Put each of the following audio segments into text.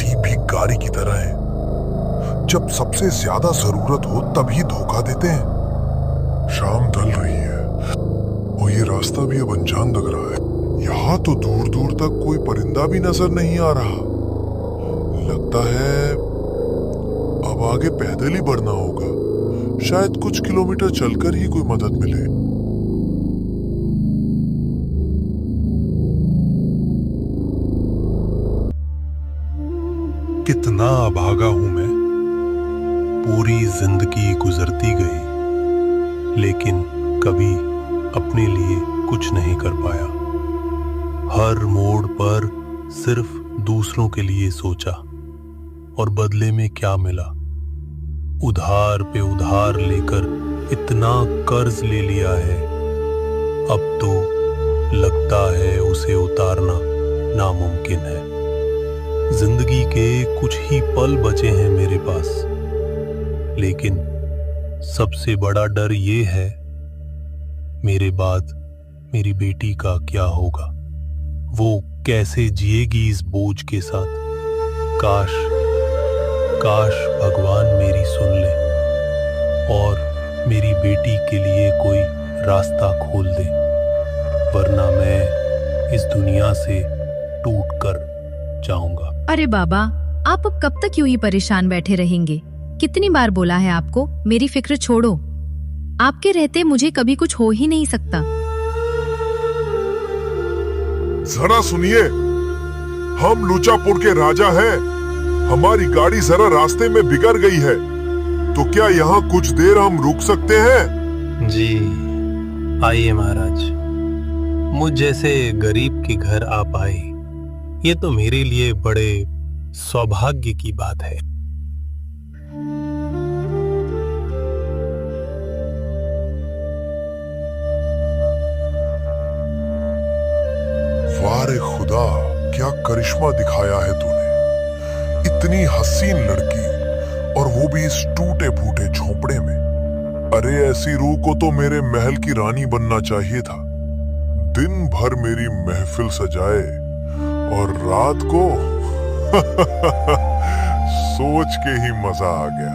किसी भी गाड़ी की तरह हैं। जब सबसे ज्यादा जरूरत हो तभी धोखा देते हैं। शाम ढल रही है और ये रास्ता भी अब अनजान लग रहा है। यहाँ तो दूर दूर तक कोई परिंदा भी नजर नहीं आ रहा। लगता है अब आगे पैदल ही बढ़ना होगा। शायद कुछ किलोमीटर चलकर ही कोई मदद मिले। कितना अभागा हूं मैं। पूरी जिंदगी गुजरती गई लेकिन कभी अपने लिए कुछ नहीं कर पाया। हर मोड़ पर सिर्फ दूसरों के लिए सोचा और बदले में क्या मिला? उधार पे उधार लेकर इतना कर्ज ले लिया है, अब तो लगता है उसे उतारना नामुमकिन है। जिंदगी के कुछ ही पल बचे हैं मेरे पास, लेकिन सबसे बड़ा डर ये है मेरे बाद मेरी बेटी का क्या होगा। वो कैसे जिएगी इस बोझ के साथ। काश काश भगवान मेरी सुन ले और मेरी बेटी के लिए कोई रास्ता खोल दे, वरना मैं इस दुनिया से टूट कर जाऊंगा। अरे बाबा, आप अब कब तक यूं ही परेशान बैठे रहेंगे? कितनी बार बोला है आपको मेरी फिक्र छोड़ो। आपके रहते मुझे कभी कुछ हो ही नहीं सकता। जरा सुनिए, हम लुचापुर के राजा हैं। हमारी गाड़ी जरा रास्ते में बिगड़ गई है, तो क्या यहाँ कुछ देर हम रुक सकते हैं? जी आइए महाराज, मुझ जैसे गरीब के घर आप आए, ये तो मेरे लिए बड़े सौभाग्य की बात है। वाह रे खुदा, क्या करिश्मा दिखाया है तूने। इतनी हसीन लड़की और वो भी इस टूटे फूटे झोपड़े में। अरे ऐसी रूह को तो मेरे महल की रानी बनना चाहिए था। दिन भर मेरी महफिल सजाए और रात को सोच के ही मजा आ गया।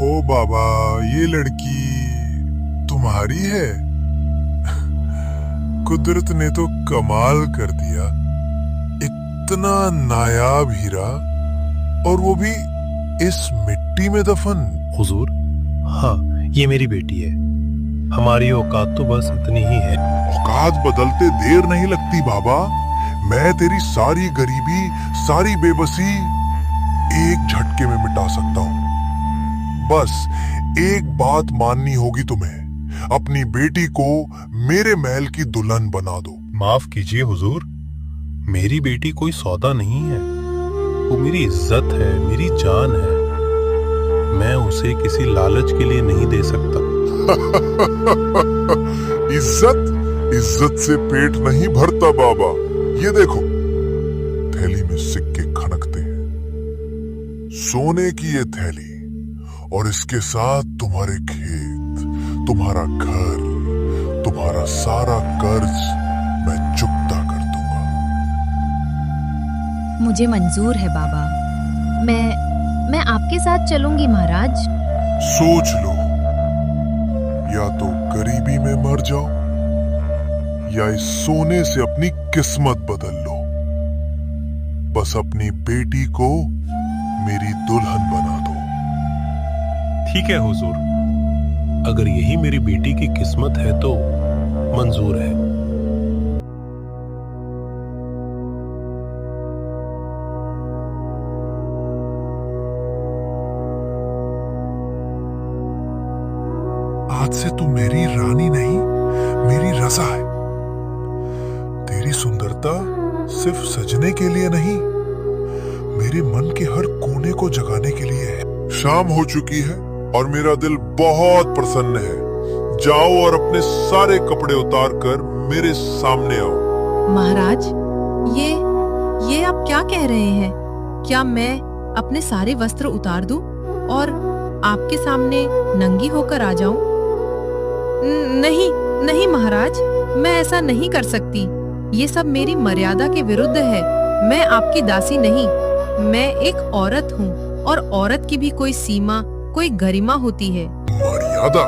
ओ बाबा, ये लड़की तुम्हारी है? कुदरत ने तो कमाल कर दिया। इतना नायाब हीरा, और वो भी इस मिट्टी में दफन। हुजूर, हाँ ये मेरी बेटी है। हमारी औकात तो बस इतनी ही है। औकात बदलते देर नहीं लगती बाबा। मैं तेरी सारी गरीबी, सारी बेबसी एक झटके में मिटा सकता हूँ। बस एक बात माननी होगी तुम्हें, अपनी बेटी को मेरे महल की दुल्हन बना दो। माफ कीजिए हुजूर, मेरी बेटी कोई सौदा नहीं है। वो मेरी इज्जत है, मेरी जान है। मैं उसे किसी लालच के लिए नहीं दे सकता। इज्जत से पेट नहीं भरता बाबा। ये देखो, थैली में सिक्के खनकते हैं, सोने की ये थैली, और इसके साथ तुम्हारे खेत, तुम्हारा घर, तुम्हारा सारा कर्ज मैं चुकता कर दूंगा। मुझे मंजूर है बाबा। मैं आपके साथ चलूंगी महाराज। सोच लो, या तो गरीबी में मर जाओ या इस सोने से अपनी किस्मत बदल लो। बस अपनी बेटी को मेरी दुल्हन बना दो। ठीक है हुजूर, अगर यही मेरी बेटी की किस्मत है तो मंजूर है। आज से तू मेरी रानी नहीं, मेरी रज़ा है। तेरी सुंदरता सिर्फ सजने के लिए नहीं, मेरे मन के हर कोने को जगाने के लिए है। शाम हो चुकी है और मेरा दिल बहुत प्रसन्न है। जाओ और अपने सारे कपड़े उतार कर मेरे सामने आओ। महाराज, ये आप क्या कह रहे हैं? क्या मैं अपने सारे वस्त्र उतार दूं और आपके सामने नंगी होकर आ जाऊं? नहीं नहीं महाराज, मैं ऐसा नहीं कर सकती। ये सब मेरी मर्यादा के विरुद्ध है। मैं आपकी दासी नहीं। मैं एक औरत हूँ और औरत की भी कोई सीमा, कोई गरिमा होती है। मर्यादा?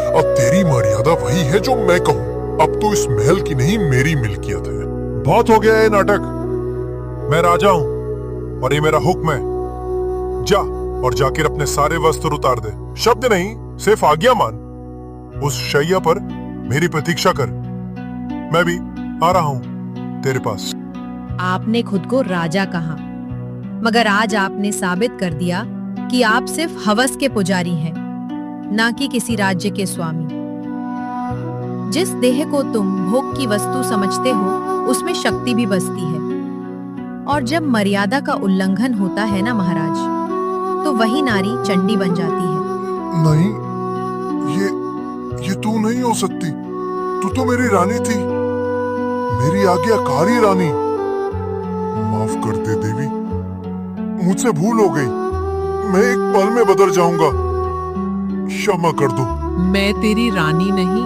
अब तेरी मर्यादा वही है जो मैं कहूँ। अब तो इस महल की नहीं, मेरी मिल्कियत है। बहुत हो गया ये नाटक। मैं राजा हूँ और ये मेरा हुक्म है। जा और जाकर अपने सारे वस्त्र उतार दे। शब्द नहीं, सिर्फ आज्ञा मान। उस शैया पर मेरी प्रतीक्षा कर। मैं भी आ रहा हूँ तेरे पास। आपने खुद को राजा कहा, मगर आज आपने साबित कर दिया कि आप सिर्फ हवस के पुजारी हैं, ना कि किसी राज्य के स्वामी। जिस देह को तुम भोग की वस्तु समझते हो, उसमें शक्ति भी बसती है। और जब मर्यादा का उल्लंघन होता है ना महाराज, तो वही नारी चंडी बन जाती है। नहीं, ये तू नहीं हो सकती। तू तो मेरी रानी थी, मेरी आज्ञाकारी रानी। माफ कर दे देवी, मुझसे भूल हो गई। मैं एक पल में बदल जाऊंगा, क्षमा कर दो। मैं तेरी रानी नहीं,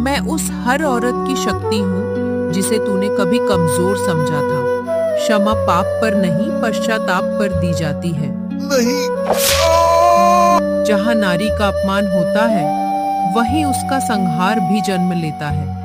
मैं उस हर औरत की शक्ति हूँ जिसे तूने कभी कमजोर समझा था। क्षमा पाप पर नहीं, पश्चाताप पर दी जाती है। नहीं। जहाँ नारी का अपमान होता है, वहीं उसका संहार भी जन्म लेता है।